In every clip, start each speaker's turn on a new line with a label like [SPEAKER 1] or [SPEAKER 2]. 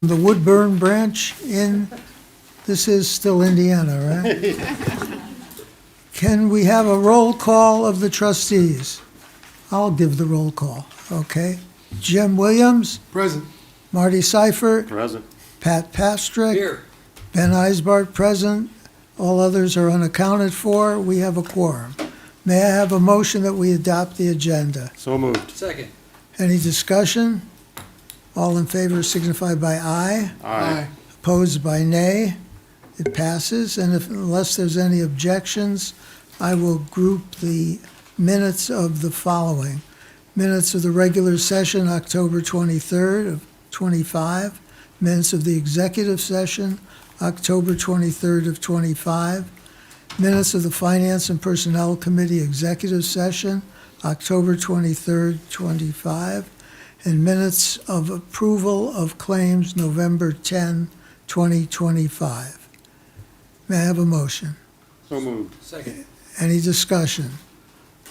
[SPEAKER 1] The Woodburn branch in, this is still Indiana, right? Can we have a roll call of the trustees? I'll give the roll call, okay? Jim Williams,
[SPEAKER 2] Present.
[SPEAKER 1] Marty Seifert,
[SPEAKER 3] Present.
[SPEAKER 1] Pat Pastrick.
[SPEAKER 2] Here.
[SPEAKER 1] Ben Eisbart present. All others are unaccounted for. We have a quorum. May I have a motion that we adopt the agenda?
[SPEAKER 3] So moved.
[SPEAKER 2] Second.
[SPEAKER 1] Any discussion? All in favor signify by aye.
[SPEAKER 2] Aye.
[SPEAKER 1] Opposed by nay. It passes, and unless there's any objections, I will group the minutes of the following. Minutes of the regular session, October 23rd of '25. Minutes of the executive session, October 23rd of '25. Minutes of the Finance and Personnel Committee executive session, October 23rd, '25. And minutes of approval of claims, November 10, 2025. May I have a motion?
[SPEAKER 3] So moved.
[SPEAKER 2] Second.
[SPEAKER 1] Any discussion?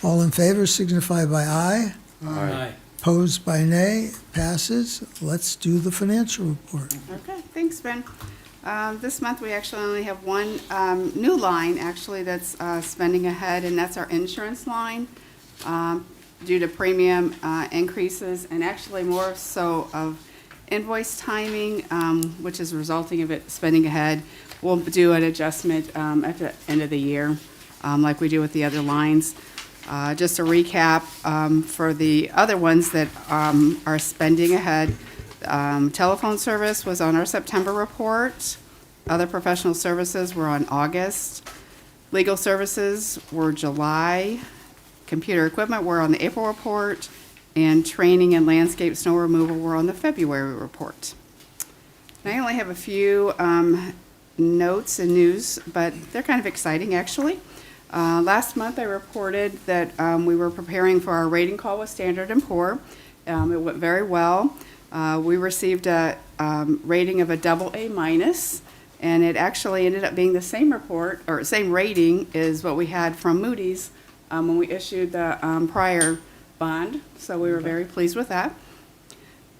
[SPEAKER 1] All in favor signify by aye.
[SPEAKER 3] Aye.
[SPEAKER 1] Opposed by nay. Passes. Let's do the financial report.
[SPEAKER 4] Okay, thanks, Ben. This month, we actually only have one new line, actually, that's spending ahead, and that's our insurance line, due to premium increases, and actually more so of invoice timing, which is resulting of it spending ahead. We'll do an adjustment at the end of the year, like we do with the other lines. Just a recap, for the other ones that are spending ahead, telephone service was on our September report. Other professional services were on August. Legal services were July. Computer equipment were on the April report. And training and landscape snow removal were on the February report. And I only have a few notes and news, but they're kind of exciting, actually. Last month, I reported that we were preparing for our rating call with Standard & Poor. It went very well. We received a rating of a AA-, and it actually ended up being the same report, or same rating as what we had from Moody's when we issued the prior bond, so we were very pleased with that.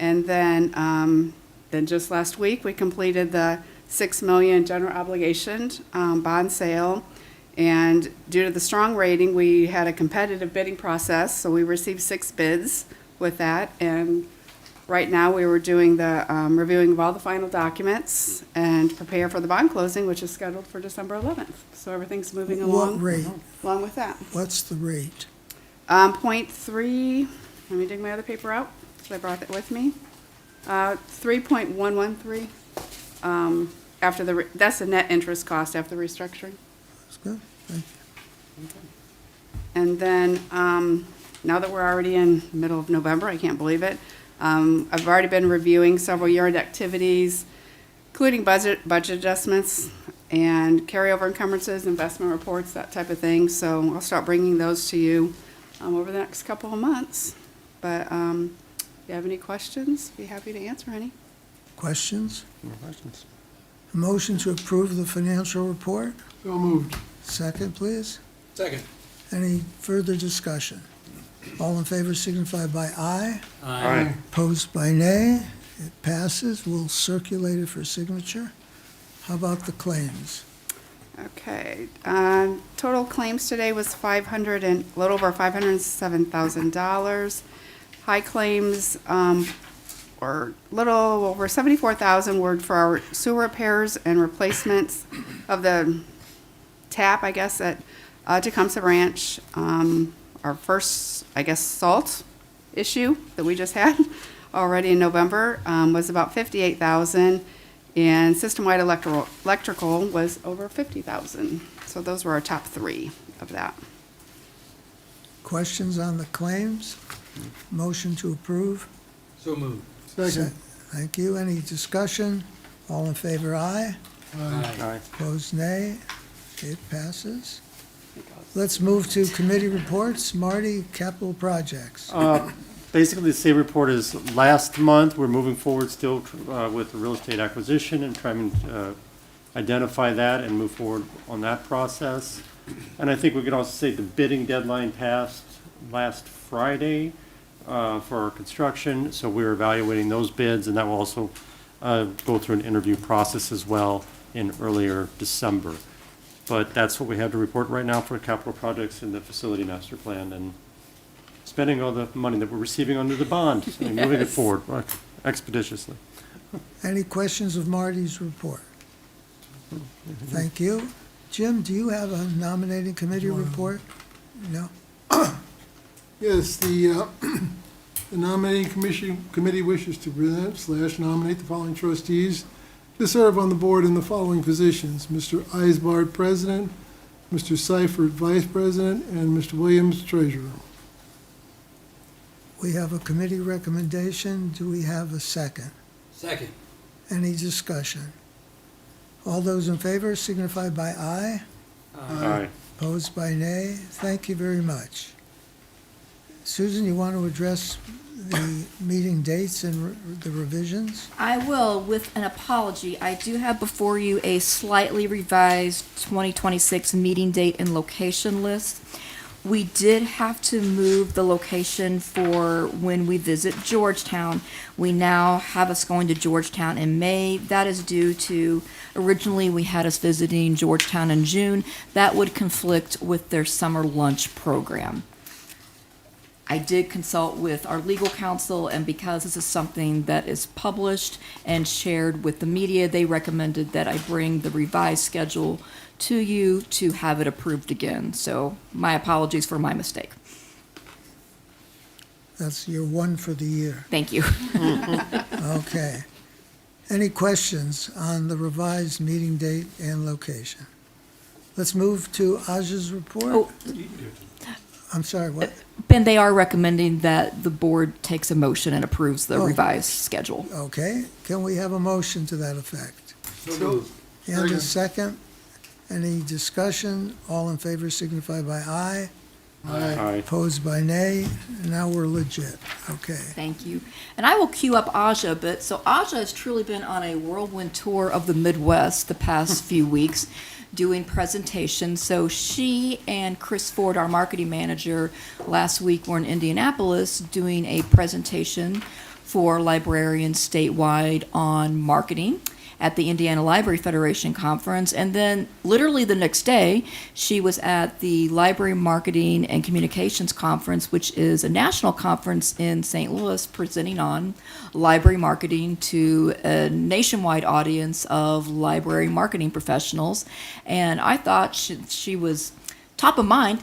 [SPEAKER 4] And then just last week, we completed the $6 million general obligation bond sale. And due to the strong rating, we had a competitive bidding process, so we received 6 bids with that. And right now, we were doing the reviewing of all the final documents and prepare for the bond closing, which is scheduled for December 11th. So everything's moving along.
[SPEAKER 1] What rate?
[SPEAKER 4] Along with that.
[SPEAKER 1] What's the rate?
[SPEAKER 4] 0.3, let me dig my other paper out, so I brought that with me. 3.113, after the, that's the net interest cost after restructuring.
[SPEAKER 1] That's good. Thank you.
[SPEAKER 4] And then, now that we're already in the middle of November, I can't believe it, I've already been reviewing several year-end activities, including budget adjustments and carryover encumbrances, investment reports, that type of thing. So I'll start bringing those to you over the next couple of months. But if you have any questions, be happy to answer any.
[SPEAKER 1] Questions?
[SPEAKER 3] No questions.
[SPEAKER 1] A motion to approve the financial report?
[SPEAKER 2] So moved.
[SPEAKER 1] Second, please.
[SPEAKER 2] Second.
[SPEAKER 1] Any further discussion? All in favor signify by aye.
[SPEAKER 3] Aye.
[SPEAKER 1] Opposed by nay. It passes. We'll circulate it for signature. How about the claims?
[SPEAKER 4] Okay, total claims today was a little over $507,000. High claims were a little over $74,000 were for our sewer repairs and replacements of the tap, I guess, at Tecumseh Ranch. Our first, I guess, salt issue that we just had already in November was about $58,000. And system-wide electrical was over $50,000. So those were our top 3 of that.
[SPEAKER 1] Questions on the claims? Motion to approve?
[SPEAKER 2] So moved. Second.
[SPEAKER 1] Thank you. Any discussion? All in favor, aye.
[SPEAKER 3] Aye.
[SPEAKER 1] Opposed, nay. It passes. Let's move to committee reports. Marty, capital projects.
[SPEAKER 3] Basically, the same report as last month. We're moving forward still with the real estate acquisition and trying to identify that and move forward on that process. And I think we could also say the bidding deadline passed last Friday for our construction, so we're evaluating those bids, and that will also go through an interview process as well in earlier December. But that's what we have to report right now for capital projects in the facility master plan, and spending all the money that we're receiving under the bond and moving it
[SPEAKER 4] Yes.
[SPEAKER 3] forward expeditiously.
[SPEAKER 1] Any questions of Marty's report? Thank you. Jim, do you have a nominating committee report? No?
[SPEAKER 2] Yes, the nominating committee wishes to present / nominate the following trustees to serve on the board in the following positions: Mr. Eisbard, President, Mr. Seifert, Vice President, and Mr. Williams, Treasurer.
[SPEAKER 1] We have a committee recommendation. Do we have a second?
[SPEAKER 2] Second.
[SPEAKER 1] Any discussion? All those in favor signify by aye.
[SPEAKER 3] Aye.
[SPEAKER 1] Opposed by nay. Thank you very much. Susan, you want to address the meeting dates and the revisions?
[SPEAKER 5] I will, with an apology. I do have before you a slightly revised 2026 meeting date and location list. We did have to move the location for when we visit Georgetown. We now have us going to Georgetown in May. That is due to, originally we had us visiting Georgetown in June. That would conflict with their summer lunch program. I did consult with our legal counsel, and because this is something that is published and shared with the media, they recommended that I bring the revised schedule to you to have it approved again. So my apologies for my mistake.
[SPEAKER 1] That's your one for the year.
[SPEAKER 5] Thank you.
[SPEAKER 1] Okay. Any questions on the revised meeting date and location? Let's move to Aja's report.
[SPEAKER 5] Oh,
[SPEAKER 1] I'm sorry, what?
[SPEAKER 5] Ben, they are recommending that the board takes a motion and approves the
[SPEAKER 1] Oh.
[SPEAKER 5] revised schedule.
[SPEAKER 1] Okay, can we have a motion to that effect?
[SPEAKER 2] So moved.
[SPEAKER 1] And a second? Any discussion? All in favor signify by aye.
[SPEAKER 3] Aye.
[SPEAKER 1] Opposed by nay. Now we're legit. Okay.
[SPEAKER 5] Thank you. And I will cue up Aja a bit. So Aja has truly been on a whirlwind tour of the Midwest the past few weeks, doing presentations. So she and Chris Ford, our marketing manager, last week were in Indianapolis doing a presentation for librarians statewide on marketing at the Indiana Library Federation conference. And then literally the next day, she was at the Library Marketing and Communications Conference, which is a national conference in St. Louis, presenting on library marketing to a nationwide audience of library marketing professionals. And I thought she was top of mind.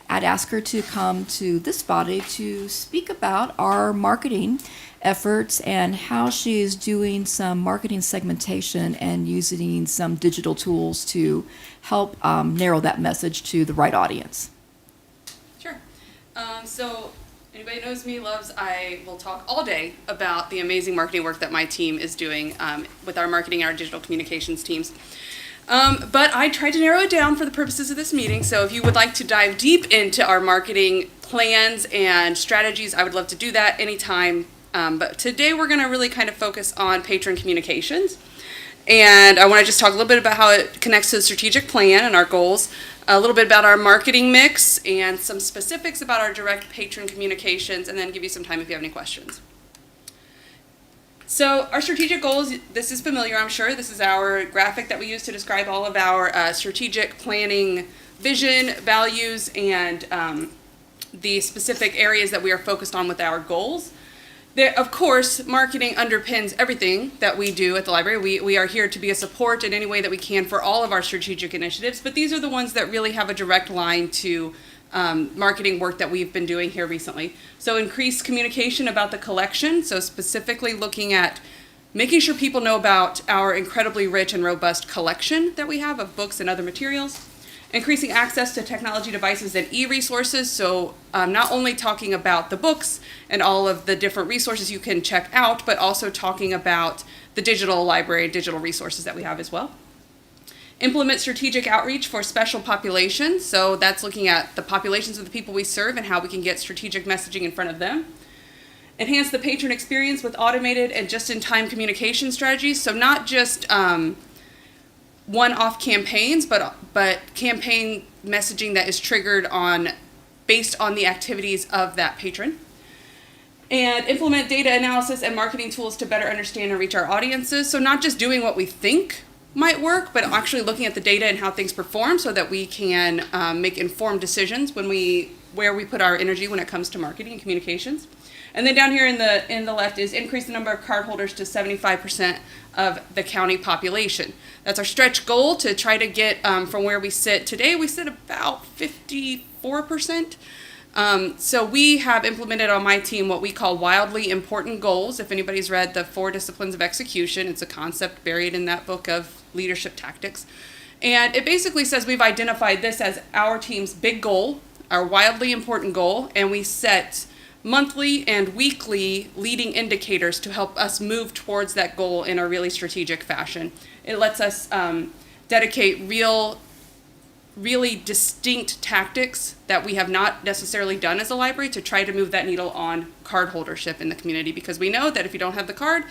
[SPEAKER 5] I'd ask her to come to this body to speak about our marketing efforts and how she is doing some marketing segmentation and using some digital tools to help narrow that message to the right audience.
[SPEAKER 6] Sure. So anybody who knows me I will talk all day about the amazing marketing work that my team is doing with our marketing and our digital communications teams. But I tried to narrow it down for the purposes of this meeting. So if you would like to dive deep into our marketing plans and strategies, I would love to do that anytime. But today we're going to really kind of focus on patron communications. And I want to just talk a little bit about how it connects to the strategic plan and our goals, a little bit about our marketing mix, and some specifics about our direct patron communications, and then give you some time if you have any questions. So our strategic goals, this is familiar, I'm sure. This is our graphic that we use to describe all of our strategic planning vision, values, and the specific areas that we are focused on with our goals. There, of course, marketing underpins everything that we do at the library. We are here to be a support in any way that we can for all of our strategic initiatives, but these are the ones that really have a direct line to marketing work that we've been doing here recently. So increased communication about the collection, so specifically looking at making sure people know about our incredibly rich and robust collection that we have of books and other materials. Increasing access to technology devices and e-resources, so not only talking about the books and all of the different resources you can check out, but also talking about the digital library, digital resources that we have as well. Implement strategic outreach for special populations, so that's looking at the populations of the people we serve and how we can get strategic messaging in front of them. Enhance the patron experience with automated and just-in-time communication strategies, so not just one-off campaigns, but campaign messaging that is triggered based on the activities of that patron. And implement data analysis and marketing tools to better understand and reach our audiences. So not just doing what we think might work, but actually looking at the data and how things perform so that we can make informed decisions where we put our energy when it comes to marketing and communications. And then down here in the left is increase the number of cardholders to 75% of the county population. That's our stretch goal to try to get from where we sit today. We sit about 54%. So we have implemented on my team what we call wildly important goals. If anybody's read the 4 Disciplines of Execution, it's a concept buried in that book of leadership tactics. And it basically says we've identified this as our team's big goal, our wildly important goal, and we set monthly and weekly leading indicators to help us move towards that goal in a really strategic fashion. It lets us dedicate really distinct tactics that we have not necessarily done as a library to try to move that needle on card holdership in the community, because we know that if you don't have the card,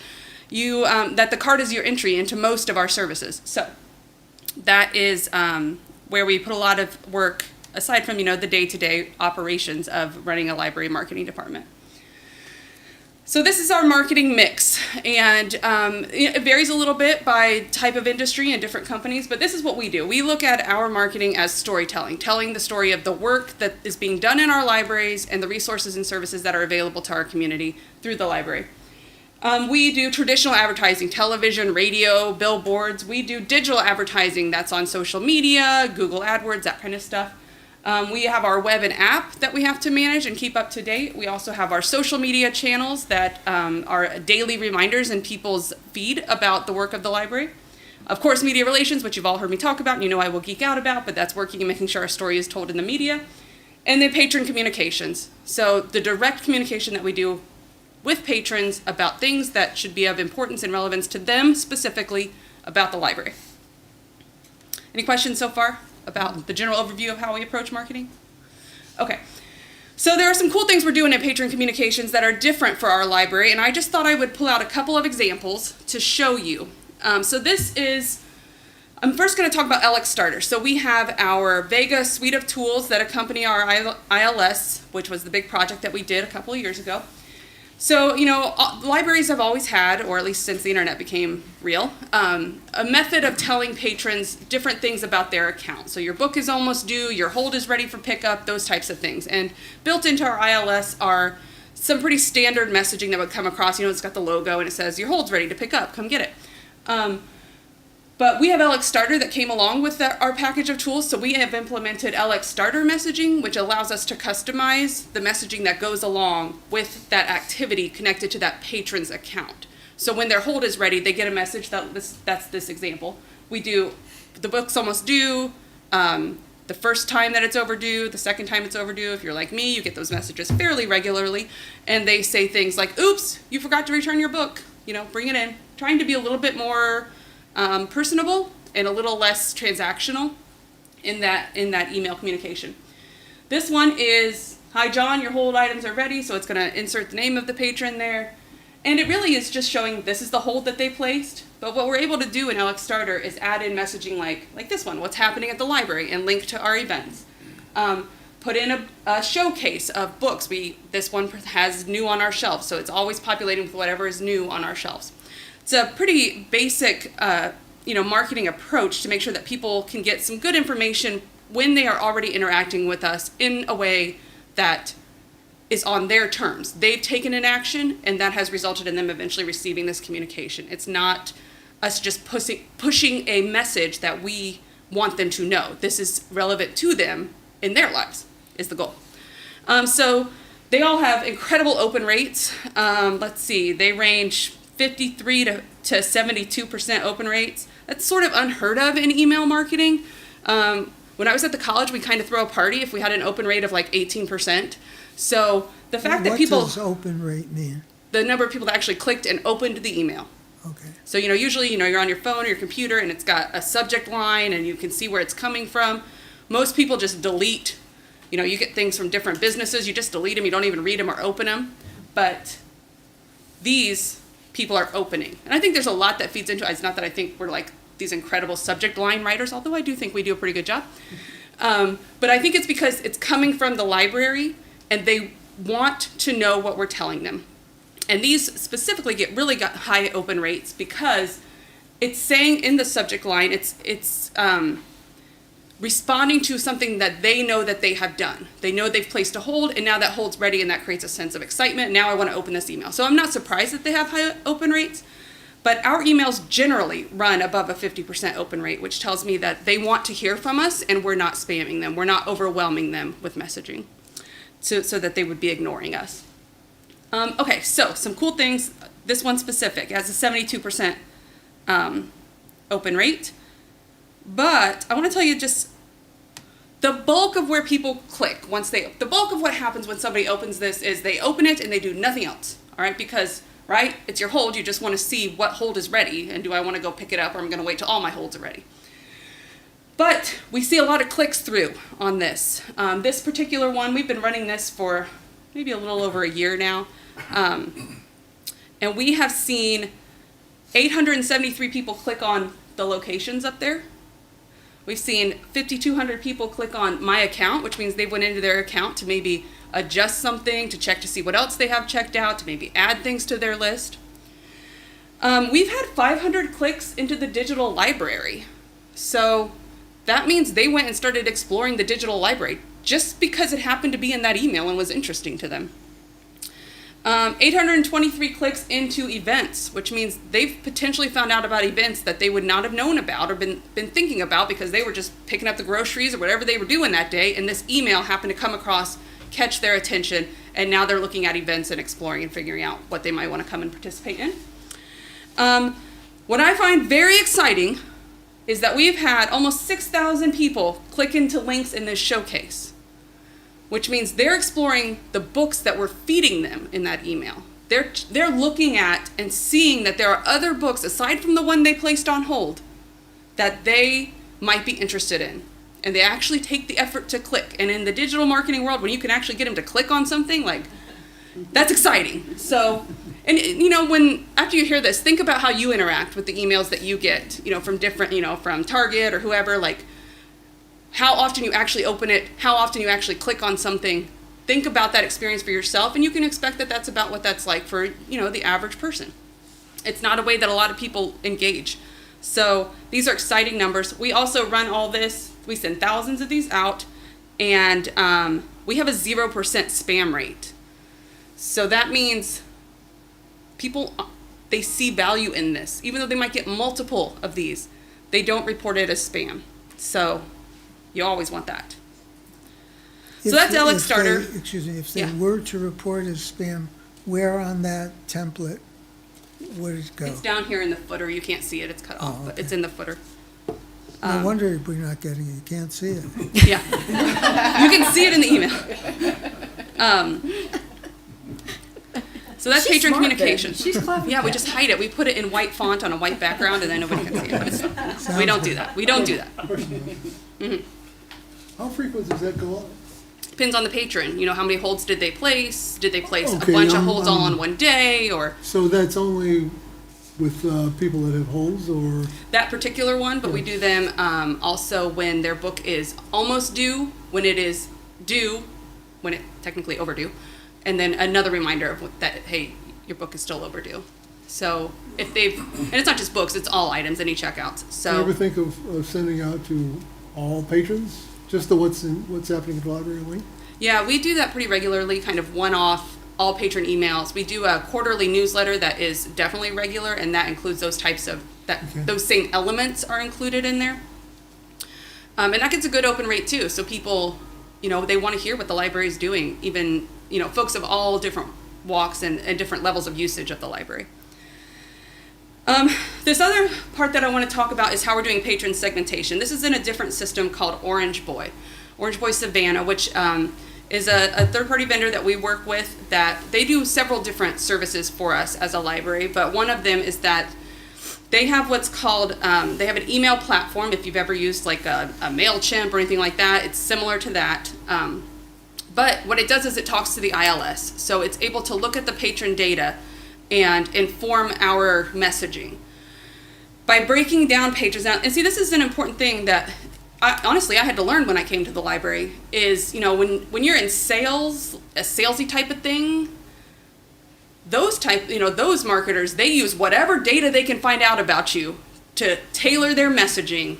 [SPEAKER 6] that the card is your entry into most of our services. So that is where we put a lot of work, aside from the day-to-day operations of running a library marketing department. So this is our marketing mix, and it varies a little bit by type of industry and different companies, but this is what we do. We look at our marketing as storytelling, telling the story of the work that is being done in our libraries and the resources and services that are available to our community through the library. We do traditional advertising, television, radio, billboards. We do digital advertising that's on social media, Google AdWords, that kind of stuff. We have our web and app that we have to manage and keep up to date. We also have our social media channels that are daily reminders in people's feed about the work of the library. Of course, media relations, which you've all heard me talk about, and I will geek out about, but that's working and making sure our story is told in the media. And then patron communications. So the direct communication that we do with patrons about things that should be of importance and relevance to them specifically about the library. Any questions so far about the general overview of how we approach marketing? Okay, so there are some cool things we're doing in patron communications that are different for our library, and I just thought I would pull out a couple of examples to show you. So this is, I'm first going to talk about LX Starter. So we have our Vega suite of tools that accompany our ILS, which was the big project that we did a couple of years ago. So, libraries have always had, or at least since the internet became real, a method of telling patrons different things about their account. So your book is almost due, your hold is ready for pickup, those types of things. And built into our ILS are some pretty standard messaging that would come across. It's got the logo and it says, your hold's ready to pick up, come get it. But we have LX Starter that came along with our package of tools. So we have implemented LX Starter messaging, which allows us to customize the messaging that goes along with that activity connected to that patron's account. So when their hold is ready, they get a message that's this example. We do, the book's almost due, the first time that it's overdue, the second time it's overdue. If you're like me, you get those messages fairly regularly. And they say things like, oops, you forgot to return your book. Bring it in. Trying to be a little bit more personable and a little less transactional in that email communication. This one is, hi John, your hold items are ready, so it's going to insert the name of the patron there. And it really is just showing this is the hold that they placed. But what we're able to do in LX Starter is add in messaging like this one, what's happening at the library, and link to our events. Put in a showcase of books. This one has new on our shelves, so it's always populating with whatever is new on our shelves. It's a pretty basic, marketing approach to make sure that people can get some good information when they are already interacting with us in a way that is on their terms. They've taken an action, and that has resulted in them eventually receiving this communication. It's not us just pushing a message that we want them to know. This is relevant to them in their lives, is the goal. So they all have incredible open rates. Let's see, they range 53 to 72% open rates. That's sort of unheard of in email marketing. When I was at the college, we kind of throw a party if we had an open rate of like 18%. So the fact that people...
[SPEAKER 1] What does open rate mean?
[SPEAKER 6] The number of people that actually clicked and opened the email.
[SPEAKER 1] Okay.
[SPEAKER 6] So, usually, you're on your phone or your computer and it's got a subject line and you can see where it's coming from. Most people just delete. You get things from different businesses, you just delete them, you don't even read them or open them. But these people are opening. And I think there's a lot that feeds into it. It's not that I think we're like these incredible subject line writers, although I do think we do a pretty good job. But I think it's because it's coming from the library and they want to know what we're telling them. And these specifically got high open rates because it's saying in the subject line, it's responding to something that they know that they have done. They know they've placed a hold, and now that hold's ready, and that creates a sense of excitement. Now I want to open this email. So I'm not surprised that they have high open rates, but our emails generally run above a 50% open rate, which tells me that they want to hear from us, and we're not spamming them. We're not overwhelming them with messaging so that they would be ignoring us. Okay, so some cool things. This one specific has a 72% open rate. But I want to tell you just the bulk of where people click the bulk of what happens when somebody opens this is they open it and they do nothing else. All right, because right, it's your hold. You just want to see what hold is ready, and do I want to go pick it up, or I'm going to wait till all my holds are ready. But we see a lot of clicks through on this. This particular one, we've been running this for maybe a little over a year now, and we have seen 873 people click on the locations up there. We've seen 5,200 people click on my account, which means they went into their account to maybe adjust something, to check to see what else they have checked out, to maybe add things to their list. We've had 500 clicks into the digital library. So that means they went and started exploring the digital library just because it happened to be in that email and was interesting to them. 823 clicks into events, which means they've potentially found out about events that they would not have known about or been thinking about because they were just picking up the groceries or whatever they were doing that day, and this email happened to come across, catch their attention, and now they're looking at events and exploring and figuring out what they might want to come and participate in. What I find very exciting is that we've had almost 6,000 people click into links in this showcase, which means they're exploring the books that we're feeding them in that email. They're looking at and seeing that there are other books aside from the one they placed on hold that they might be interested in. And they actually take the effort to click. And in the digital marketing world, when you can actually get them to click on something, like, that's exciting. So, and you know, after you hear this, think about how you interact with the emails that you get, from different, from Target or whoever, like, how often you actually open it, how often you actually click on something. Think about that experience for yourself, and you can expect that that's about what that's like for, the average person. It's not a way that a lot of people engage. So these are exciting numbers. We also run all this. We send thousands of these out, and we have a 0% spam rate. So that means people, they see value in this. Even though they might get multiple of these, they don't report it as spam. So you always want that. So that's Alex Starter.
[SPEAKER 1] If they
[SPEAKER 6] Yeah.
[SPEAKER 1] were to report as spam, where on that template would it go?
[SPEAKER 6] It's down here in the footer. You can't see it. It's cut off, but
[SPEAKER 1] okay.
[SPEAKER 6] it's in the footer.
[SPEAKER 1] No wonder we're not getting it. You can't see it.
[SPEAKER 6] Yeah. You can see it in the email. So that's Patron communications.
[SPEAKER 5] She's clever.
[SPEAKER 6] Yeah, we just hide it. We put it in white font on a white background, and then nobody can see it. But it's, we don't do that. We don't do that.
[SPEAKER 2] Question. How frequent does that go on?
[SPEAKER 6] Depends on the patron. How many holds did they place? Did they place
[SPEAKER 2] Okay,
[SPEAKER 6] a bunch of holds all on one day, or
[SPEAKER 2] So that's only with people that have holds, or?
[SPEAKER 6] that particular one? But we do them also when their book is almost due, when it is due, when it technically overdue, and then another reminder of that, hey, your book is still overdue. So if and it's not just books, it's all items, any checkouts.
[SPEAKER 2] Do you ever
[SPEAKER 6] So
[SPEAKER 2] think of sending out to all patrons, just the what's happening at the library link?
[SPEAKER 6] yeah, we do that pretty regularly, kind of one-off, all patron emails. We do a quarterly newsletter that is definitely regular, and that includes those types of,
[SPEAKER 2] Okay.
[SPEAKER 6] those same elements are included in there. And that gets a good open rate too, so people, they want to hear what the library is doing, even, folks of all different walks and different levels of usage of the library. This other part that I want to talk about is how we're doing patron segmentation. This is in a different system called Orange Boy Savannah, which is a third-party vendor that we work with, that they do several different services for us as a library, but one of them is that they have what's called, they have an email platform. If you've ever used like a MailChimp or anything like that, it's similar to that. But what it does is it talks to the ILS. So it's able to look at the patron data and inform our messaging. By breaking down patrons, and see, this is an important thing that honestly I had to learn when I came to the library, is, when you're in sales, a salesy type of thing, those marketers, they use whatever data they can find out about you to tailor their messaging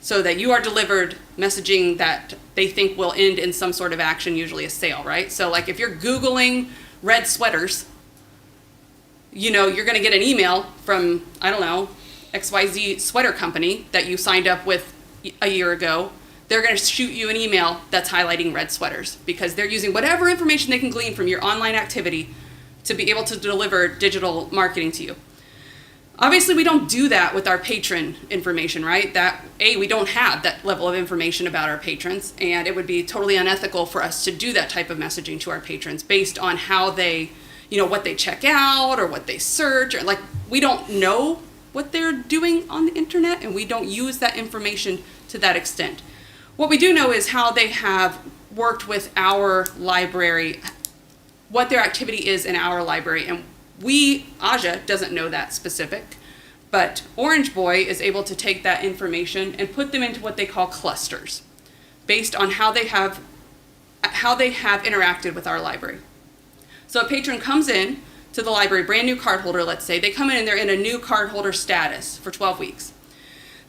[SPEAKER 6] so that you are delivered messaging that they think will end in some sort of action, usually a sale, right? So like if you're Googling red sweaters, you're going to get an email from, I don't know, XYZ sweater company that you signed up with a year ago. They're going to shoot you an email that's highlighting red sweaters because they're using whatever information they can glean from your online activity to be able to deliver digital marketing to you. Obviously, we don't do that with our patron information, right? We don't have that level of information about our patrons, and it would be totally unethical for us to do that type of messaging to our patrons based on how they, what they check out or what they search, or we don't know what they're doing on the internet, and we don't use that information to that extent. What we do know is how they have worked with our library, what their activity is in our library, and Aja doesn't know that specific, but Orange Boy is able to take that information and put them into what they call clusters, based on how they have interacted with our library. So a patron comes in to the library, brand new cardholder, let's say, they come in and they're in a new cardholder status for 12 weeks.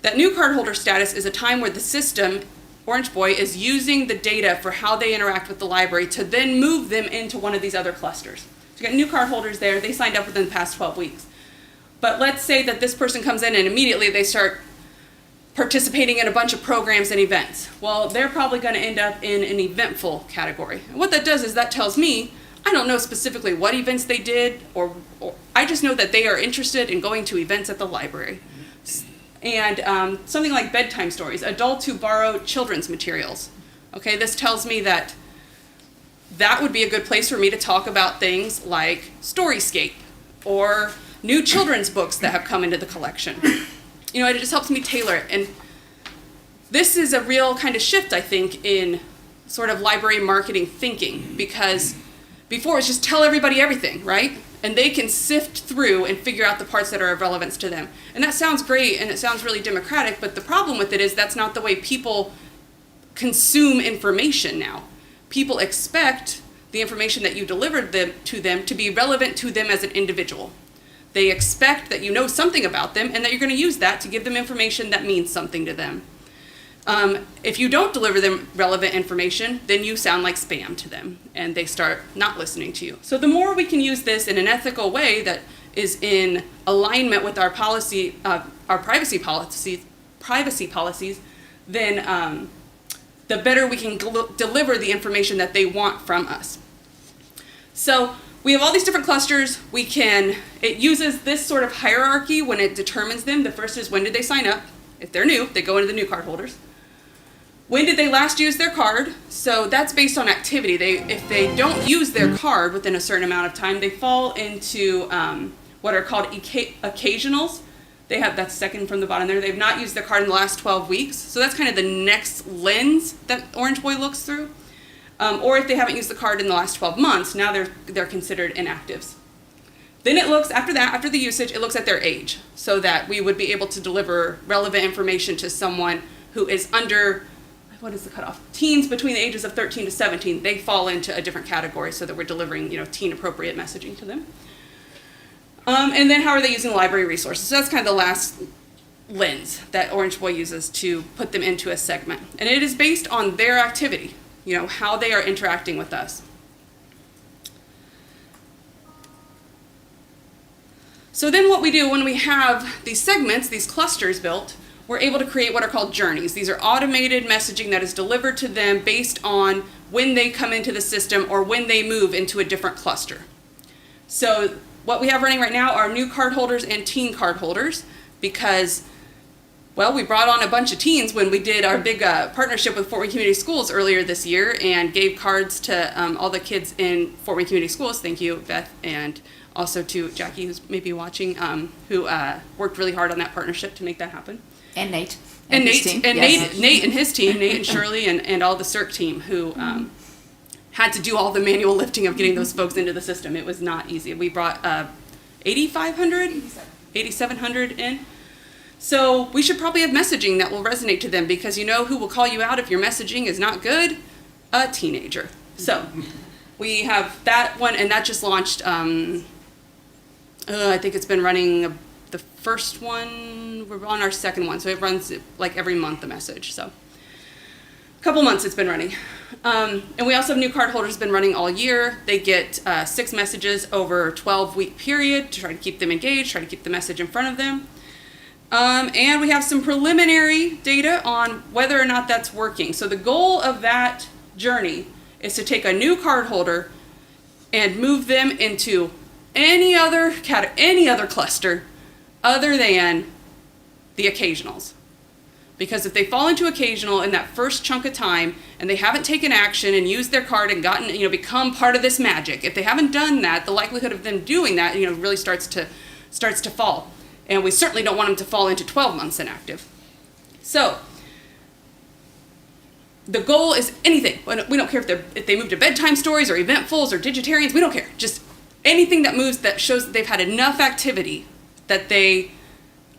[SPEAKER 6] That new cardholder status is a time where the system, Orange Boy, is using the data for how they interact with the library to then move them into one of these other clusters. So you got new cardholders there, they signed up within the past 12 weeks. But let's say that this person comes in and immediately they start participating in a bunch of programs and events. Well, they're probably going to end up in an eventful category. And what that does is that tells me, I don't know specifically what events they did, or I just know that they are interested in going to events at the library. And something like bedtime stories, adults who borrow children's materials. Okay, this tells me that would be a good place for me to talk about things like Storyscape or new children's books that have come into the collection. It just helps me tailor it. And this is a real kind of shift, I think, in sort of library marketing thinking, because before it's just tell everybody everything, right? And they can sift through and figure out the parts that are of relevance to them. And that sounds great and it sounds really democratic, but the problem with it is that's not the way people consume information now. People expect the information that you delivered to them to be relevant to them as an individual. They expect that you know something about them and that you're going to use that to give them information that means something to them. If you don't deliver them relevant information, then you sound like spam to them and they start not listening to you. So the more we can use this in an ethical way that is in alignment with our privacy policies, then the better we can deliver the information that they want from us. So we have all these different clusters. It uses this sort of hierarchy when it determines them. The first is, when did they sign up? If they're new, they go into the new card holders. When did they last use their card? So that's based on activity. If they don't use their card within a certain amount of time, they fall into what are called occasionals. That's second from the bottom there. They've not used their card in the last 12 weeks. So that's kind of the next lens that Orange Boy looks through. Or if they haven't used the card in the last 12 months, now they're considered inactives. Then it looks, after the usage, it looks at their age, so that we would be able to deliver relevant information to someone who is under, what is the cutoff? Teens between the ages of 13 to 17, they fall into a different category so that we're delivering, teen-appropriate messaging to them. And then how are they using library resources? So that's kind of the last lens that Orange Boy uses to put them into a segment. And it is based on their activity, how they are interacting with us. So then what we do when we have these segments, these clusters built, we're able to create what are called journeys. These are automated messaging that is delivered to them based on when they come into the system or when they move into a different cluster. So what we have running right now are new card holders and teen card holders because, well, we brought on a bunch of teens when we did our big partnership with Fort Wayne Community Schools earlier this year and gave cards to all the kids in Fort Wayne Community Schools. Thank you, Beth, and also to Jackie, who's maybe watching, who worked really hard on that partnership to make that happen.
[SPEAKER 5] And Nate.
[SPEAKER 6] And
[SPEAKER 5] his
[SPEAKER 6] Nate,
[SPEAKER 5] team.
[SPEAKER 6] and
[SPEAKER 5] Yes.
[SPEAKER 6] Nate and his team, Nate and Shirley and all the CERC team who had to do all the manual lifting of getting those folks into the system. It was not easy. We brought 8,700 in. So we should probably have messaging that will resonate to them because who will call you out if your messaging is not good? A teenager. So we have that one, and that just launched I think it's been running the first one, we're on our second one, so it runs like every month, the message, so. Couple months it's been running. And we also have new card holders been running all year. They get 6 messages over a 12-week period to try to keep them engaged, try to keep the message in front of them. And we have some preliminary data on whether or not that's working. So the goal of that journey is to take a new card holder and move them into any other cluster other than the occasionals. Because if they fall into occasional in that first chunk of time and they haven't taken action and used their card and gotten, become part of this magic, if they haven't done that, the likelihood of them doing that, really starts to fall. And we certainly don't want them to fall into 12 months inactive. So the goal is anything. We don't care if they move to bedtime stories or eventfuls or digitarians. We don't care. Just anything that moves that shows that they've had enough activity that they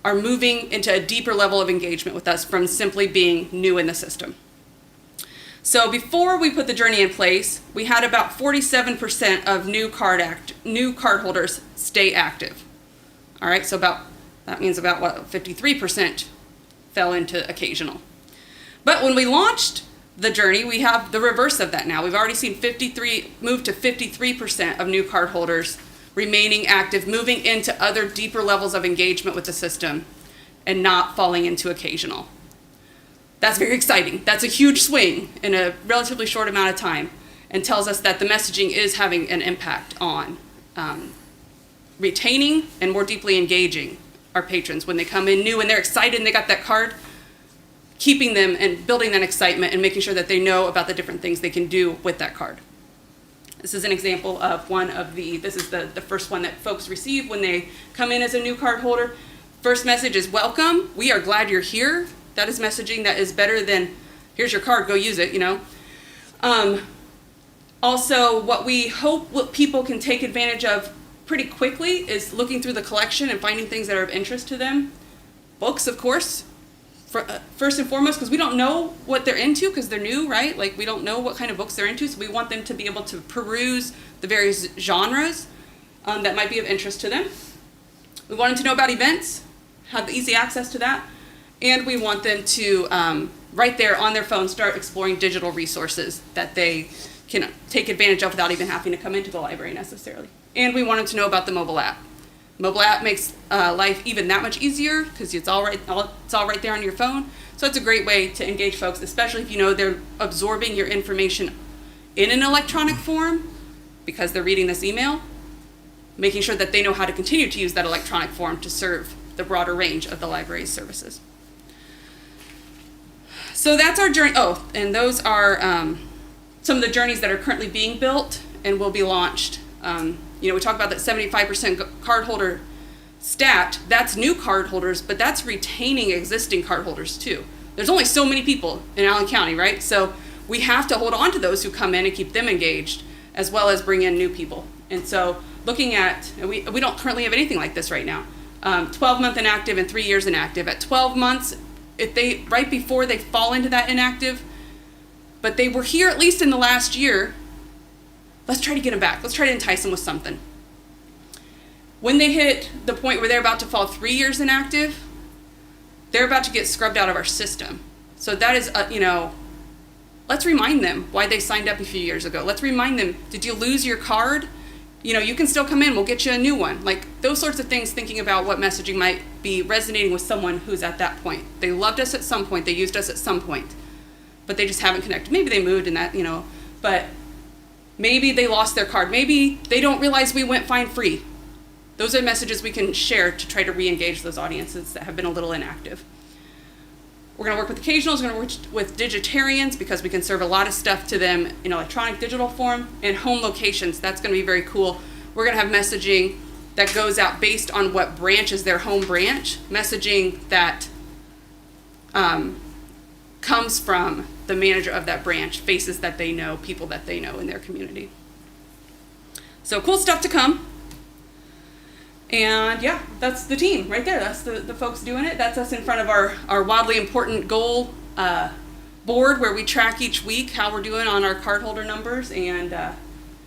[SPEAKER 6] are moving into a deeper level of engagement with us from simply being new in the system. So before we put the journey in place, we had about 47% of new card holders stay active. All right, so that means about 53% fell into occasional. But when we launched the journey, we have the reverse of that now. We've already seen move to 53% of new card holders remaining active, moving into other deeper levels of engagement with the system and not falling into occasional. That's very exciting. That's a huge swing in a relatively short amount of time and tells us that the messaging is having an impact on retaining and more deeply engaging our patrons when they come in new and they're excited and they got that card, keeping them and building that excitement and making sure that they know about the different things they can do with that card. This is an example of this is the first one that folks receive when they come in as a new card holder. First message is welcome. We are glad you're here. That is messaging that is better than here's your card, go use it, Also, what we hope people can take advantage of pretty quickly is looking through the collection and finding things that are of interest to them. Books, of course, first and foremost, because we don't know what they're into because they're new, right? Like we don't know what kind of books they're into, so we want them to be able to peruse the various genres that might be of interest to them. We want them to know about events, have easy access to that, and we want them to, right there on their phone, start exploring digital resources that they can take advantage of without even having to come into the library necessarily. And we want them to know about the mobile app. Mobile app makes life even that much easier because it's all right there on your phone. So it's a great way to engage folks, especially if you know they're absorbing your information in an electronic form because they're reading this email, making sure that they know how to continue to use that electronic form to serve the broader range of the library's services. So that's our journey. Oh, and those are some of the journeys that are currently being built and will be launched. We talk about that 75% cardholder stat. That's new cardholders, but that's retaining existing cardholders too. There's only so many people in Allen County, right? So we have to hold on to those who come in and keep them engaged, as well as bring in new people. And so looking at, and we don't currently have anything like this right now, 12-month inactive and 3 years inactive. At 12 months, if they right before they fall into that inactive, but they were here at least in the last year, let's try to get them back. Let's try to entice them with something. When they hit the point where they're about to fall 3 years inactive, they're about to get scrubbed out of our system. So that is, let's remind them why they signed up a few years ago. Let's remind them, did you lose your card? You can still come in, we'll get you a new one. Like those sorts of things, thinking about what messaging might be resonating with someone who's at that point. They loved us at some point, they used us at some point, but they just haven't connected. Maybe they moved and that, but maybe they lost their card. Maybe they don't realize we went fine free. Those are messages we can share to try to re-engage those audiences that have been a little inactive. We're going to work with occasionals, we're going to work with digitarians because we can serve a lot of stuff to them in electronic digital form, and home locations. That's going to be very cool. We're going to have messaging that goes out based on what branch is their home branch, messaging that comes from the manager of that branch, faces that they know, people that they know in their community. So cool stuff to come. And yeah, that's the team right there. That's the folks doing it. That's us in front of our wildly important goal board where we track each week how we're doing on our cardholder numbers. And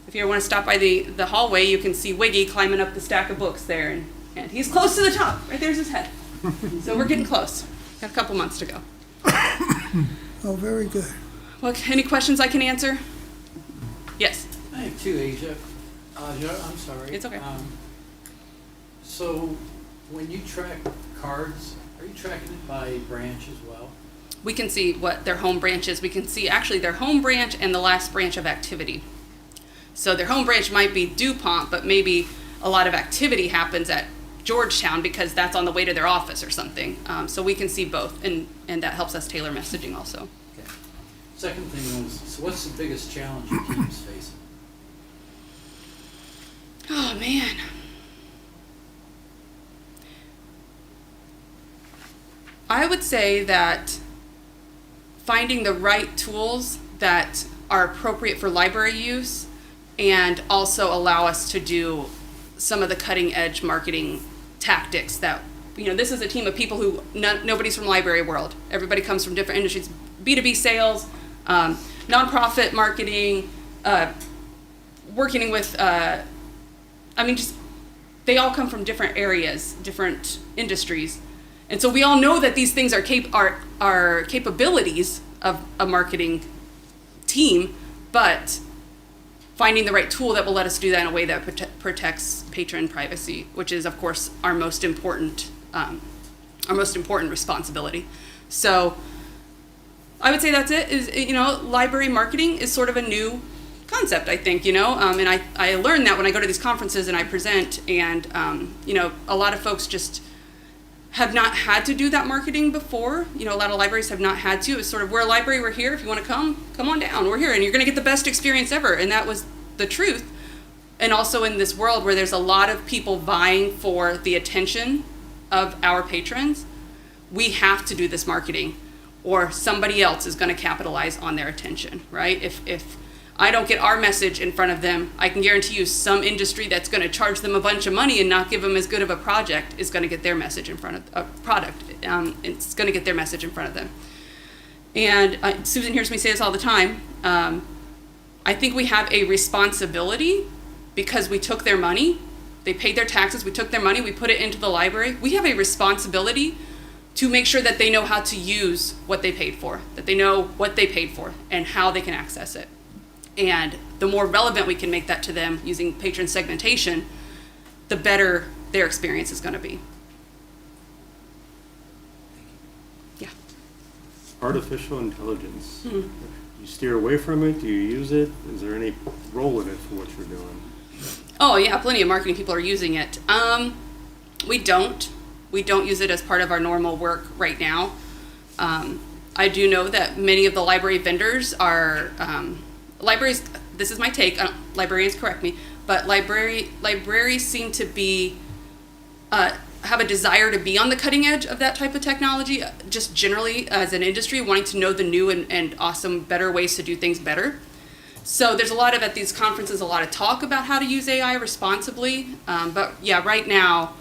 [SPEAKER 6] if if you ever want to stop by the hallway, you can see Wiggy climbing up the stack of books there, and he's close to the top. Right there's his head. So we're getting close. Got a couple months to go.
[SPEAKER 1] Oh, very good.
[SPEAKER 6] Well, any questions I can answer? Yes.
[SPEAKER 7] I have two, Aja, I'm sorry.
[SPEAKER 6] It's okay.
[SPEAKER 7] So, when you track cards, are you tracking it by branch as well?
[SPEAKER 6] We can see what their home branch is. We can see actually their home branch and the last branch of activity. So their home branch might be DuPont, but maybe a lot of activity happens at Georgetown because that's on the way to their office or something. So we can see both, and that helps us tailor messaging also.
[SPEAKER 7] Okay. Second thing was, so what's the biggest challenge your team's facing?
[SPEAKER 6] Oh, man. I would say that finding the right tools that are appropriate for library use and also allow us to do some of the cutting edge marketing tactics that, this is a team of people who, nobody's from library world. Everybody comes from different industries, B2B sales, nonprofit marketing, working with, they all come from different areas, different industries. And so we all know that these things are capabilities of a marketing team, but finding the right tool that will let us do that in a way that protects patron privacy, which is, of course, our most important responsibility. So I would say that's it. Library marketing is sort of a new concept, I think, and I learned that when I go to these conferences and I present, and a lot of folks just have not had to do that marketing before. A lot of libraries have not had to. It's sort of, we're a library, we're here. If you want to come on down. We're here, and you're going to get the best experience ever. And that was the truth. And also in this world where there's a lot of people vying for the attention of our patrons, we have to do this marketing, or somebody else is going to capitalize on their attention, right? If I don't get our message in front of them, I can guarantee you some industry that's going to charge them a bunch of money and not give them as good of a project is going to get their message in front of it's going to get their message in front of them. And Susan hears me say this all the time. I think we have a responsibility because we took their money. They paid their taxes. We took their money. We put it into the library. We have a responsibility to make sure that they know how to use what they paid for, that they know what they paid for and how they can access it. And the more relevant we can make that to them using patron segmentation, the better their experience is going to be. Yeah.
[SPEAKER 3] Artificial intelligence. You steer away from it? Do you use it? Is there any role in it for what you're doing?
[SPEAKER 6] Oh yeah, plenty of marketing people are using it. We don't use it as part of our normal work right now. I do know that many of the library vendors are, libraries, this is my take, librarians correct me, but libraries seem to be, have a desire to be on the cutting edge of that type of technology, just generally as an industry, wanting to know the new and awesome, better ways to do things better. So there's a lot of, at these conferences, a lot of talk about how to use AI responsibly, but yeah, right now,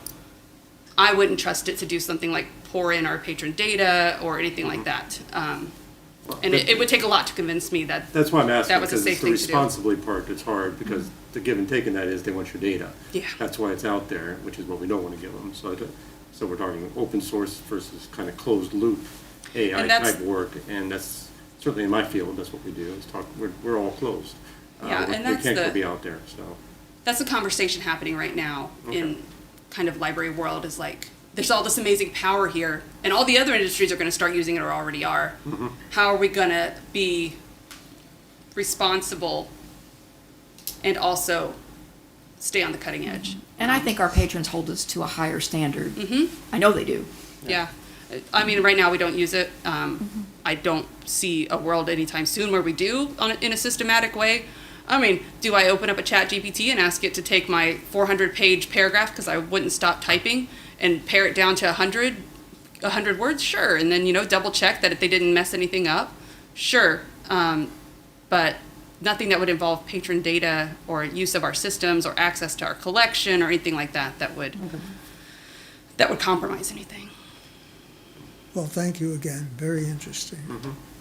[SPEAKER 6] I wouldn't trust it to do something like pour in our patron data or anything like that. And it would take a lot to convince me that
[SPEAKER 3] That's why I'm asking,
[SPEAKER 6] that was a
[SPEAKER 3] because
[SPEAKER 6] safe
[SPEAKER 3] it's the
[SPEAKER 6] thing to do.
[SPEAKER 3] responsibly part that's hard, because the give and take in that is they want your data.
[SPEAKER 6] Yeah.
[SPEAKER 3] That's why it's out there, which is what we don't want to give them. So we're talking open source versus kind of closed loop AI
[SPEAKER 6] And that's-
[SPEAKER 3] type work, and that's certainly in my field, that's what we do, is talk, we're all closed.
[SPEAKER 6] Yeah, and that's
[SPEAKER 3] we can't
[SPEAKER 6] the-
[SPEAKER 3] go be out there, so.
[SPEAKER 6] That's the conversation happening right now
[SPEAKER 3] Okay.
[SPEAKER 6] in kind of library world, is like, there's all this amazing power here, and all the other industries are going to start using it or already are. How are we going to be responsible and also stay on the cutting edge?
[SPEAKER 5] And I think our patrons hold us to a higher standard. I know they do.
[SPEAKER 6] Yeah. I mean, right now we don't use it. I don't see a world anytime soon where we do in a systematic way. I mean, do I open up a chat GPT and ask it to take my 400-page paragraph, because I wouldn't stop typing, and pare it down to 100 words? Sure. And then, double check that they didn't mess anything up? Sure. But nothing that would involve patron data or use of our systems or access to our collection or anything like that that would compromise anything.
[SPEAKER 1] Well, thank you again. Very interesting.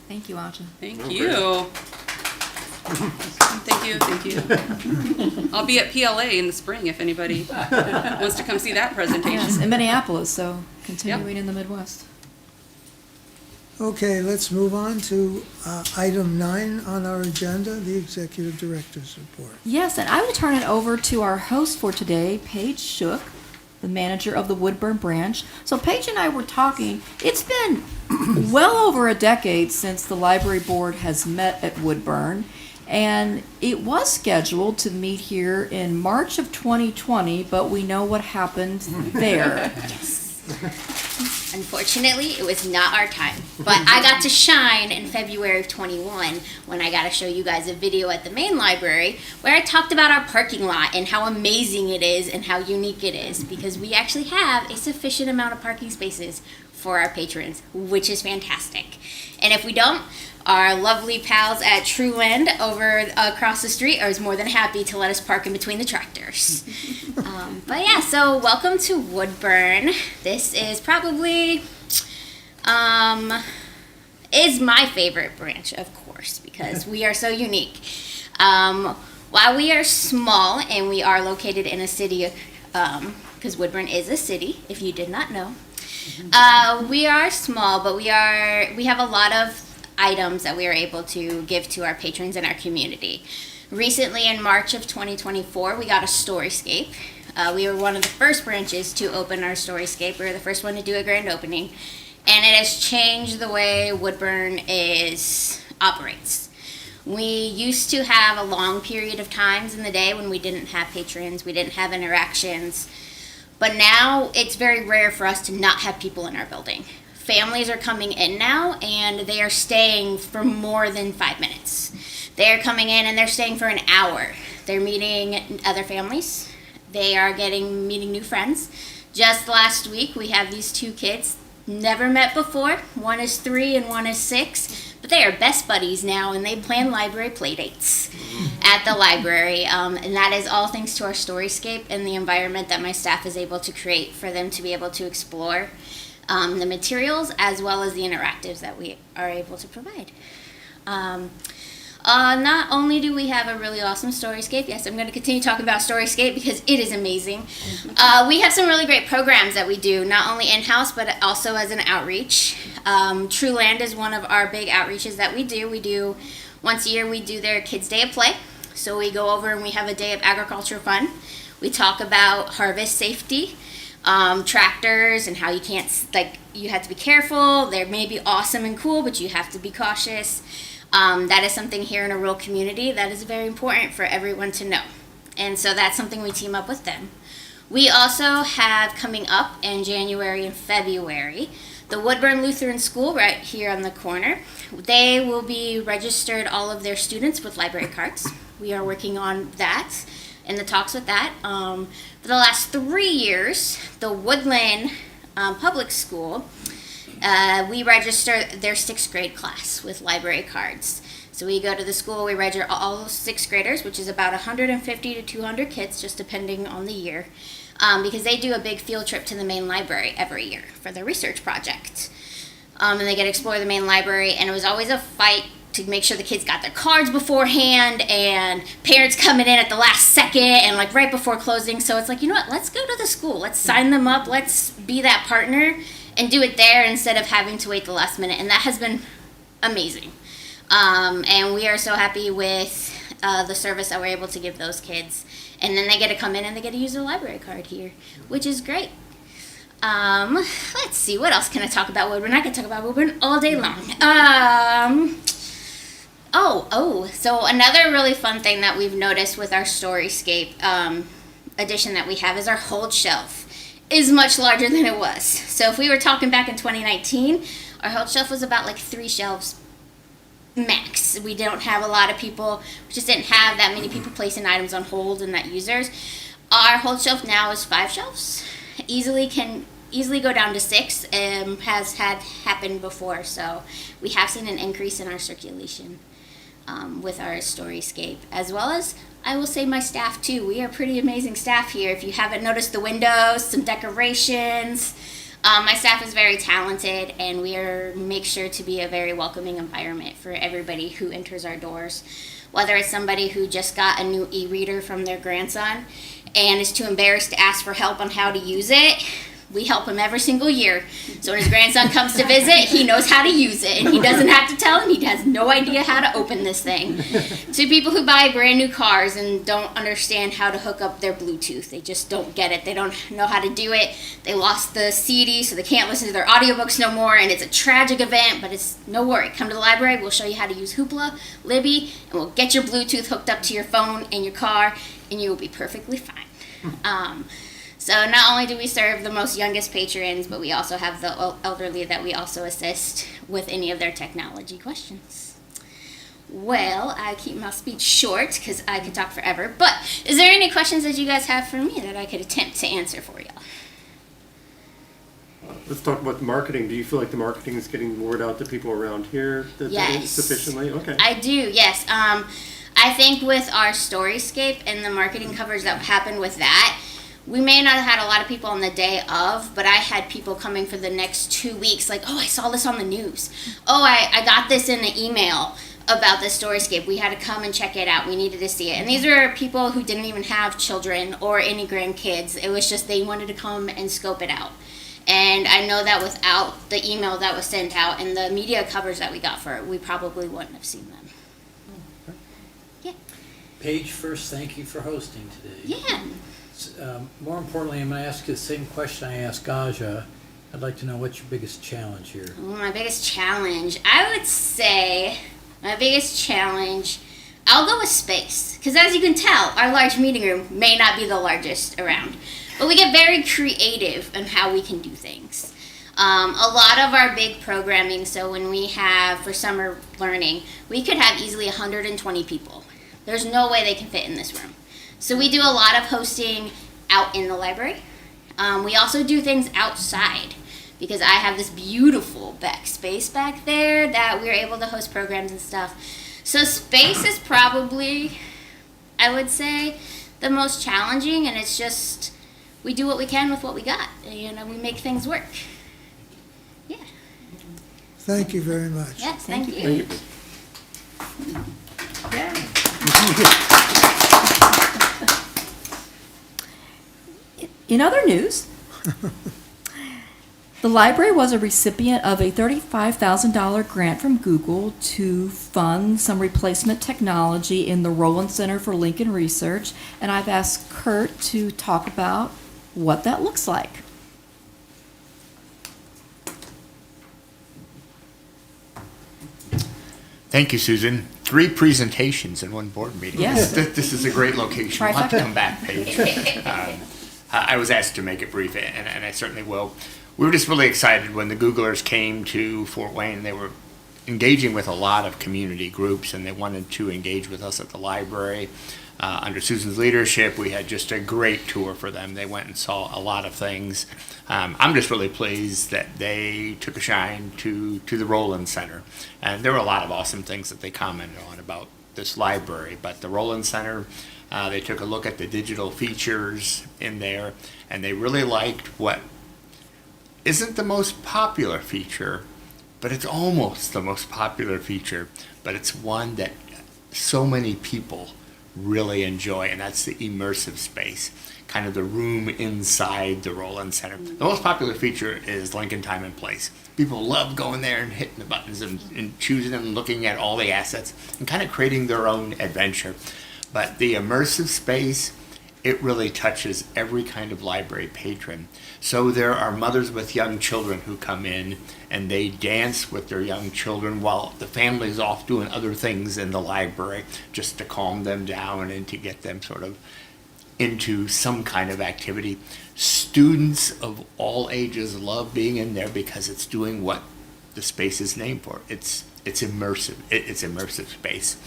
[SPEAKER 5] Thank you, Aja.
[SPEAKER 6] Thank
[SPEAKER 3] Oh,
[SPEAKER 6] you.
[SPEAKER 3] great.
[SPEAKER 6] Thank you. I'll be at PLA in the spring if anybody wants to come see that
[SPEAKER 5] Yes,
[SPEAKER 6] presentation.
[SPEAKER 5] in Minneapolis, so continuing in the Midwest.
[SPEAKER 1] Okay, let's move on to item 9 on our agenda, the Executive Director's Report.
[SPEAKER 5] Yes, and I will turn it over to our host for today, Paige Shook, the manager of the Woodburn branch. So Paige and I were talking, it's been well over a decade since the library board has met at Woodburn, and it was scheduled to meet here in March of 2020, but we know what happened there.
[SPEAKER 8] Unfortunately, it was not our time. But I got to shine in February of 21 when I got to show you guys a video at the main library where I talked about our parking lot and how amazing it is and how unique it is because we actually have a sufficient amount of parking spaces for our patrons, which is fantastic. And if we don't, our lovely pals at True End over across the street are more than happy to let us park in between the tractors. But yeah, so welcome to Woodburn. This is probably is my favorite branch, of course, because we are so unique. While we are small and we are located in a city, because Woodburn is a city, if you did not know, we are small, but we have a lot of items that we are able to give to our patrons in our community. Recently, in March of 2024, we got a Storyscape. We were one of the first branches to open our Storyscape. We were the first one to do a grand opening, and it has changed the way Woodburn operates. We used to have a long period of times in the day when we didn't have patrons, we didn't have interactions, but now it's very rare for us to not have people in our building. Families are coming in now, and they are staying for more than 5 minutes. They're coming in and they're staying for an hour. They're meeting other families. They are meeting new friends. Just last week, we have these 2 kids, never met before. One is 3 and one is 6, but they are best buddies now, and they plan library play dates at the library. And that is all thanks to our Storyscape and the environment that my staff is able to create for them to be able to explore the materials as well as the interactives that we are able to provide. Not only do we have a really awesome Storyscape, yes, I'm going to continue talking about Storyscape because it is amazing. We have some really great programs that we do, not only in-house but also as an outreach. True Land is one of our big outreaches that we do. We do once a year, we do their Kids Day of Play. So we go over and we have a day of agriculture fun. We talk about harvest safety. Tractors and how you can't, you have to be careful. They may be awesome and cool, but you have to be cautious. That is something here in a rural community that is very important for everyone to know. And so that's something we team up with them. We also have coming up in January and February, the Woodburn Lutheran School right here on the corner. They will be registered all of their students with library cards. We are working on that in the talks with that. For the last 3 years, the Woodland Public School, we register their 6th grade class with library cards. So we go to the school, we register all 6th graders, which is about 150 to 200 kids, just depending on the year, because they do a big field trip to the main library every year for their research project. And they get to explore the main library, and it was always a fight to make sure the kids got their cards beforehand, and parents coming in at the last second and right before closing. So it's you know what, let's go to the school, let's sign them up, let's be that partner and do it there instead of having to wait the last minute. And that has been amazing. And we are so happy with the service that we're able to give those kids. And then they get to come in and they get to use their library card here, which is great. Let's see, what else can I talk about Woodburn? I can talk about Woodburn all day long. So another really fun thing that we've noticed with our Storyscape edition that we have is our hold shelf is much larger than it was. So if we were talking back in 2019, our hold shelf was about 3 shelves max. We don't have a lot of people, we just didn't have that many people placing items on hold and not users. Our hold shelf now is 5 shelves. Can easily go down to 6, has had happened before. So we have seen an increase in our circulation with our Storyscape, as well as I will say my staff too. We are pretty amazing staff here. If you haven't noticed the windows, some decorations, my staff is very talented, and we make sure to be a very welcoming environment for everybody who enters our doors. whether it's somebody who just got a new e-reader from their grandson and is too embarrassed to ask for help on how to use it. We help him every single year. So when his grandson comes to visit, he knows how to use it, and he doesn't have to tell him. He has no idea how to open this thing. To people who buy brand new cars and don't understand how to hook up their Bluetooth, they just don't get it. They don't know how to do it. They lost the CD, so they can't listen to their audiobooks no more, and it's a tragic event, but it's no worry. Come to the library, we'll show you how to use Hoopla, Libby, and we'll get your Bluetooth hooked up to your phone in your car, and you will be perfectly fine. So not only do we serve the most youngest patrons, but we also have the elderly that we also assist with any of their technology questions. Well, I keep my speech short because I could talk forever, but is there any questions that you guys have for me that I could attempt to answer for y'all?
[SPEAKER 3] Let's talk about the marketing. Do you feel like the marketing is getting the word out to people around here
[SPEAKER 8] Yes.
[SPEAKER 3] sufficiently? Okay.
[SPEAKER 8] I do, yes. I think with our Storyscape and the marketing covers that happened with that, we may not have had a lot of people on the day of, but I had people coming for the next 2 weeks like, oh, I saw this on the news. Oh, I got this in an email about the Storyscape. We had to come and check it out. We needed to see it. And these were people who didn't even have children or any grandkids. It was just they wanted to come and scope it out. And I know that without the email that was sent out and the media covers that we got for it, we probably wouldn't have seen them.
[SPEAKER 7] Paige, first, thank you for hosting today.
[SPEAKER 8] Yeah.
[SPEAKER 7] More importantly, I'm going to ask you the same question I asked Gaja. I'd like to know what's your biggest challenge here?
[SPEAKER 8] Well, my biggest challenge, I would say, I'll go with space. Because as you can tell, our large meeting room may not be the largest around. But we get very creative in how we can do things. A lot of our big programming, so when we have, for summer learning, we could have easily 120 people. There's no way they can fit in this room. So we do a lot of hosting out in the library. We also do things outside because I have this beautiful backspace back there that we're able to host programs and stuff. So space is probably, I would say, the most challenging, and it's just, we do what we can with what we got. You know, we make things work. Yeah.
[SPEAKER 1] Thank you very much.
[SPEAKER 8] Yes, thank you.
[SPEAKER 5] In other news, the library was a recipient of a $35,000 grant from Google to fund some replacement technology in the Rowland Center for Lincoln Research, and I've asked Kurt to talk about what that looks like.
[SPEAKER 9] Thank you, Susan. 3 presentations in one board meeting.
[SPEAKER 5] Yes.
[SPEAKER 9] This is a great location. We'll have to
[SPEAKER 5] Trifecta.
[SPEAKER 9] come back, Paige. I was asked to make it brief, and I certainly will. We were just really excited when the Googlers came to Fort Wayne. They were engaging with a lot of community groups, and they wanted to engage with us at the library. Under Susan's leadership, we had just a great tour for them. They went and saw a lot of things. I'm just really pleased that they took a shine to the Rowland Center. And there were a lot of awesome things that they commented on about this library. But the Rowland Center, they took a look at the digital features in there, and they really liked what isn't the most popular feature, but it's almost the most popular feature, but it's one that so many people really enjoy, and that's the immersive space, kind of the room inside the Rowland Center. The most popular feature is Lincoln Time and Place. People love going there and hitting the buttons and choosing and looking at all the assets and kind of creating their own adventure. But the immersive space, it really touches every kind of library patron. So there are mothers with young children who come in and they dance with their young children while the family's off doing other things in the library, just to calm them down and to get them sort of into some kind of activity. Students of all ages love being in there because it's doing what the space is named for. It's immersive. It's immersive space.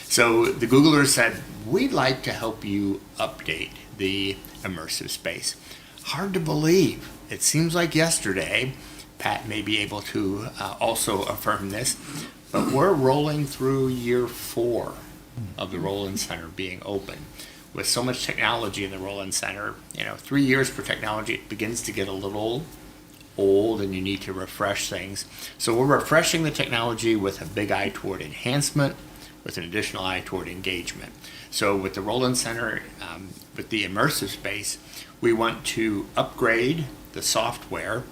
[SPEAKER 9] So the Googlers said, we'd like to help you update the immersive space. Hard to believe. It seems like yesterday. Pat may be able to also affirm this, but we're rolling through year 4 of the Rowland Center being open. With so much technology in the Rowland Center, 3 years for technology, it begins to get a little old and you need to refresh things. So we're refreshing the technology with a big eye toward enhancement, with an additional eye toward engagement. So with the Roland Center, with the immersive space, we want to upgrade the software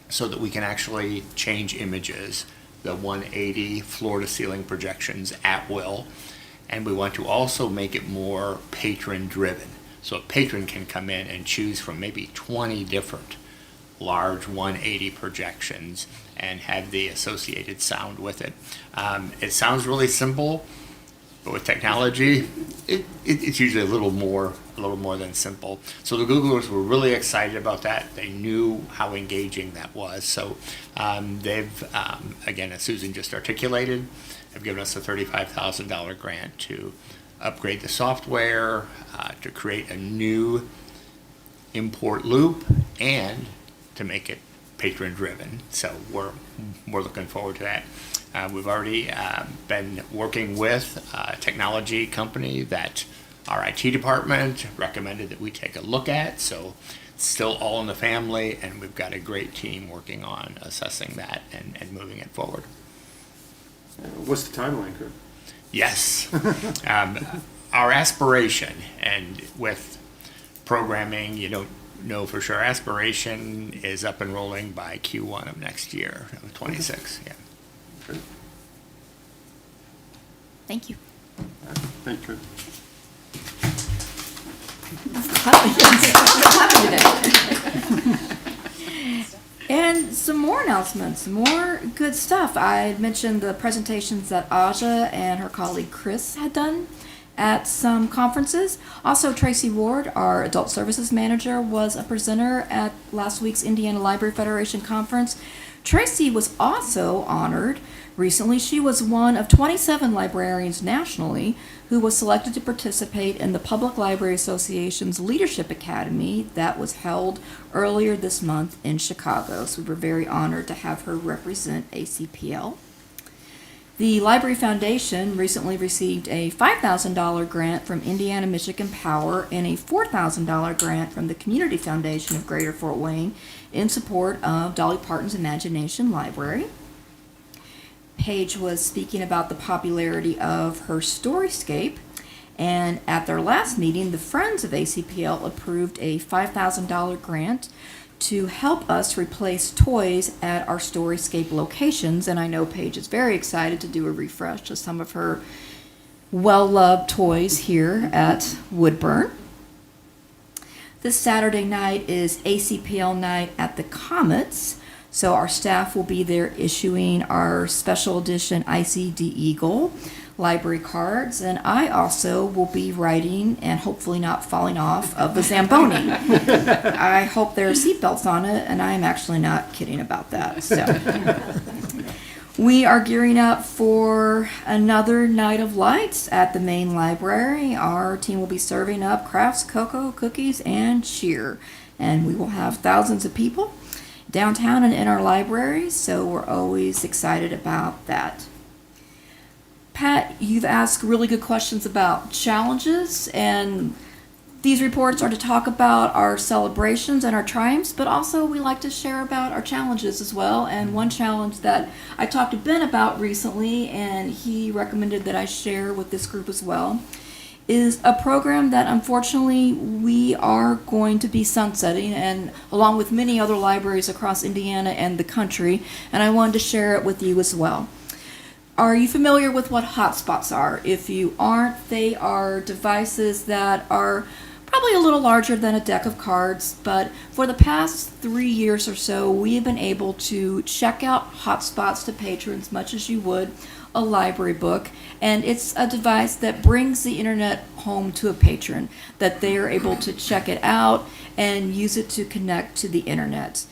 [SPEAKER 9] so that we can actually change images, the 180 floor-to-ceiling projections at will. And we want to also make it more patron-driven. So a patron can come in and choose from maybe 20 different large 180 projections and have the associated sound with it. It sounds really simple, but with technology, it's usually a little more than simple. So the Googlers were really excited about that. They knew how engaging that was. So they've, again, as Susan just articulated, have given us a $35,000 grant to upgrade the software, to create a new import loop, and to make it patron-driven. So we're looking forward to that. We've already been working with a technology company that our IT department recommended that we take a look at. So it's still all in the family, and we've got a great team working on assessing that and moving it forward.
[SPEAKER 3] What's the timeline, Kurt?
[SPEAKER 9] Yes. Our aspiration, and with programming, you don't know for sure, aspiration is up and rolling by Q1 of next year, of 26. Yeah.
[SPEAKER 3] Okay.
[SPEAKER 5] Thank you.
[SPEAKER 3] Thank you, Kurt.
[SPEAKER 5] And some more announcements, more good stuff. I had mentioned the presentations that Aja and her colleague Chris had done at some conferences. Also, Tracy Ward, our Adult Services Manager, was a presenter at last week's Indiana Library Federation conference. Tracy was also honored. Recently, she was one of 27 librarians nationally who was selected to participate in the Public Library Association's Leadership Academy that was held earlier this month in Chicago. So we were very honored to have her represent ACPL. The Library Foundation recently received a $5,000 grant from Indiana Michigan Power and a $4,000 grant from the Community Foundation of Greater Fort Wayne in support of Dolly Parton's Imagination Library. Paige was speaking about the popularity of her Storyscape, and at their last meeting, the Friends of ACPL approved a $5,000 grant to help us replace toys at our Storyscape locations, and I know Paige is very excited to do a refresh to some of her well-loved toys here at Woodburn. This Saturday night is ACPL night at the Comets. So our staff will be there issuing our special edition ICD Eagle library cards, and I also will be riding and hopefully not falling off of the Zamboni. I hope there are seatbelts on it, and I'm actually not kidding about that. So we are gearing up for another night of lights at the main library. Our team will be serving up crafts, cocoa, cookies, and cheer, and we will have thousands of people downtown and in our libraries, so we're always excited about that. Pat, you've asked really good questions about challenges, and these reports are to talk about our celebrations and our triumphs, but also we like to share about our challenges as well. And one challenge that I talked to Ben about recently, and he recommended that I share with this group as well, is a program that unfortunately we are going to be sunsetting, and along with many other libraries across Indiana and the country, and I wanted to share it with you as well. Are you familiar with what hotspots are? If you aren't, they are devices that are probably a little larger than a deck of cards, but for the past 3 years or so, we have been able to check out hotspots to patrons much as you would a library book, and it's a device that brings the internet home to a patron, that they are able to check it out and use it to connect to the internet.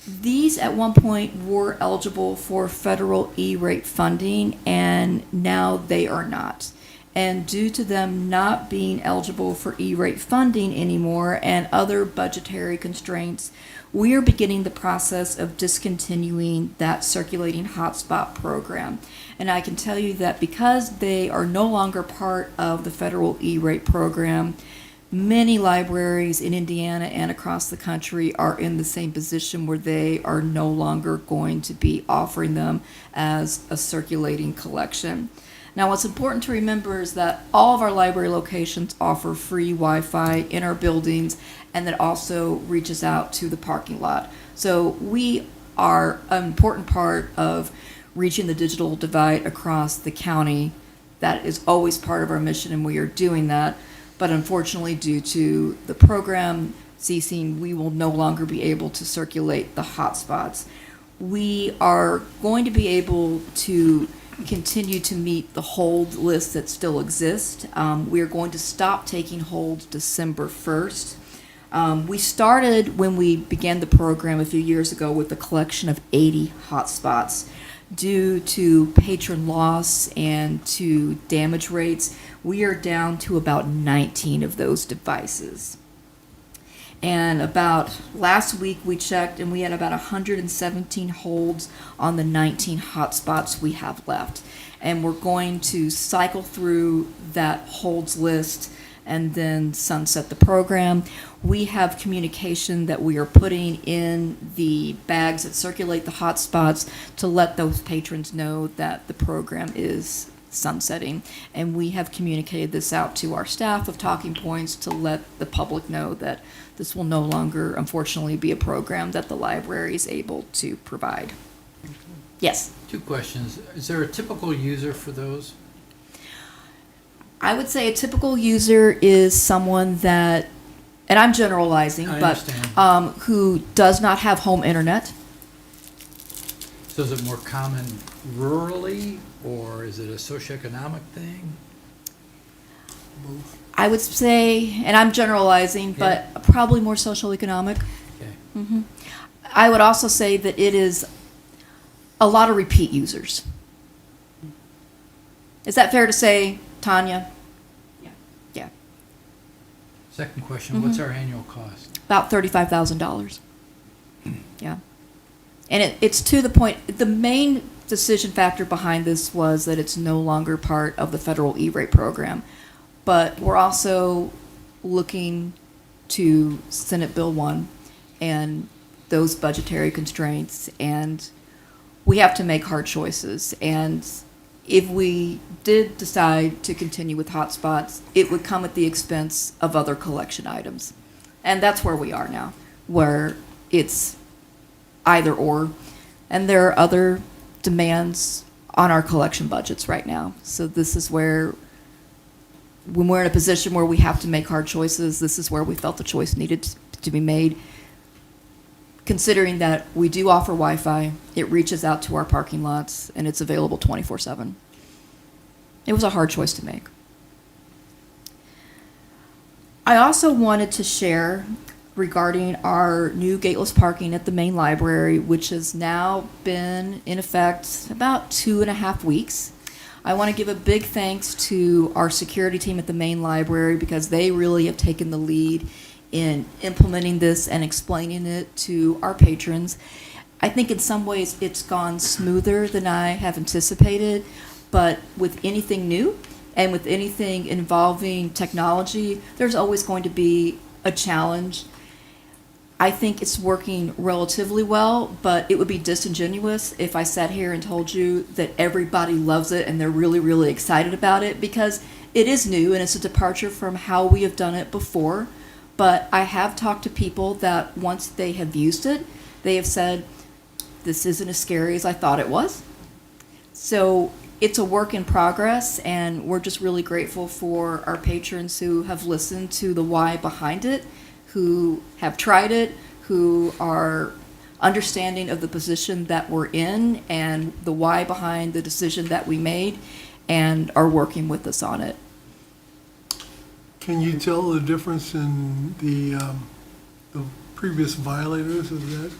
[SPEAKER 5] These at one point were eligible for federal E-rate funding, and now they are not. And due to them not being eligible for E-rate funding anymore and other budgetary constraints, we are beginning the process of discontinuing that circulating hotspot program. And I can tell you that because they are no longer part of the federal E-rate program, many libraries in Indiana and across the country are in the same position where they are no longer going to be offering them as a circulating collection. Now, what's important to remember is that all of our library locations offer free Wi-Fi in our buildings, and that also reaches out to the parking lot. So we are an important part of reaching the digital divide across the county. That is always part of our mission, and we are doing that. But unfortunately, due to the program ceasing, we will no longer be able to circulate the hotspots. We are going to be able to continue to meet the hold list that still exists. We are going to stop taking holds December 1st. We started when we began the program a few years ago with a collection of 80 hotspots. Due to patron loss and to damage rates, we are down to about 19 of those devices. And about last week we checked and we had about 117 holds on the 19 hotspots we have left. And we're going to cycle through that holds list and then sunset the program. We have communication that we are putting in the bags that circulate the hotspots to let those patrons know that the program is sunsetting. And we have communicated this out to our staff of Talking Points to let the public know that this will no longer, unfortunately, be a program that the library is able to provide. Yes?
[SPEAKER 7] 2 questions. Is there a typical user for those?
[SPEAKER 5] I would say a typical user is someone that, and I'm generalizing,
[SPEAKER 7] I
[SPEAKER 5] but
[SPEAKER 7] understand.
[SPEAKER 5] who does not have home internet.
[SPEAKER 7] So is it more common rurally, or is it a socioeconomic thing?
[SPEAKER 5] I would say, and I'm generalizing, but probably more social economic.
[SPEAKER 7] Okay.
[SPEAKER 5] I would also say that it is a lot of repeat users. Is that fair to say, Tanya? Yeah.
[SPEAKER 7] Second question, what's our annual cost?
[SPEAKER 5] About $35,000. Yeah. And it's to the point, the main decision factor behind this was that it's no longer part of the federal E-rate program. But we're also looking to Senate Bill 1 and those budgetary constraints, and we have to make hard choices. And if we did decide to continue with hotspots, it would come at the expense of other collection items. And that's where we are now, where it's either or. And there are other demands on our collection budgets right now. So this is where, when we're in a position where we have to make hard choices, this is where we felt the choice needed to be made. Considering that we do offer Wi-Fi, it reaches out to our parking lots, and it's available 24/7. It was a hard choice to make. I also wanted to share regarding our new gateless parking at the main library, which has now been in effect about 2.5 weeks. I want to give a big thanks to our security team at the main library because they really have taken the lead in implementing this and explaining it to our patrons. I think in some ways it's gone smoother than I have anticipated, but with anything new and with anything involving technology, there's always going to be a challenge. I think it's working relatively well, but it would be disingenuous if I sat here and told you that everybody loves it and they're really, really excited about it, because it is new and it's a departure from how we have done it before. But I have talked to people that once they have used it, they have said, this isn't as scary as I thought it was. So it's a work in progress, and we're just really grateful for our patrons who have listened to the why behind it, who have tried it, who are understanding of the position that we're in and the why behind the decision that we made, and are working with us on it.
[SPEAKER 2] Can you tell the difference in the previous violators of that?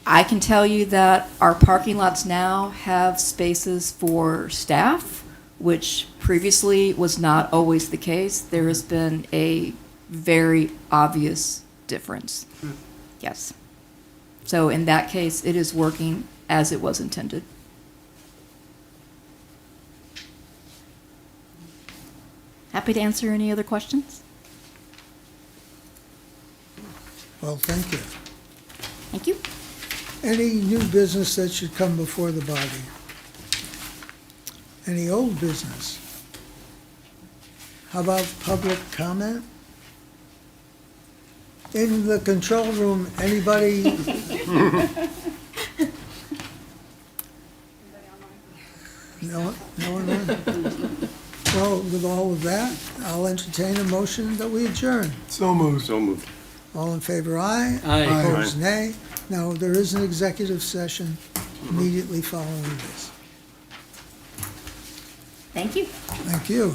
[SPEAKER 5] I can tell you that our parking lots now have spaces for staff, which previously was not always the case. There has been a very obvious difference. Yes. So in that case, it is working as it was intended. Happy to answer any other questions.
[SPEAKER 1] Well, thank you.
[SPEAKER 5] Thank you.
[SPEAKER 1] Any new business that should come before the body? Any old business? How about public comment? In the control room, anybody? No, no one? Well, with all of that, I'll entertain a motion that we adjourn.
[SPEAKER 2] So moved.
[SPEAKER 10] So moved.
[SPEAKER 1] All in favor, aye.
[SPEAKER 7] Aye.
[SPEAKER 1] Opposed, nay. Now, there is an executive session immediately following this.
[SPEAKER 5] Thank you.
[SPEAKER 1] Thank you.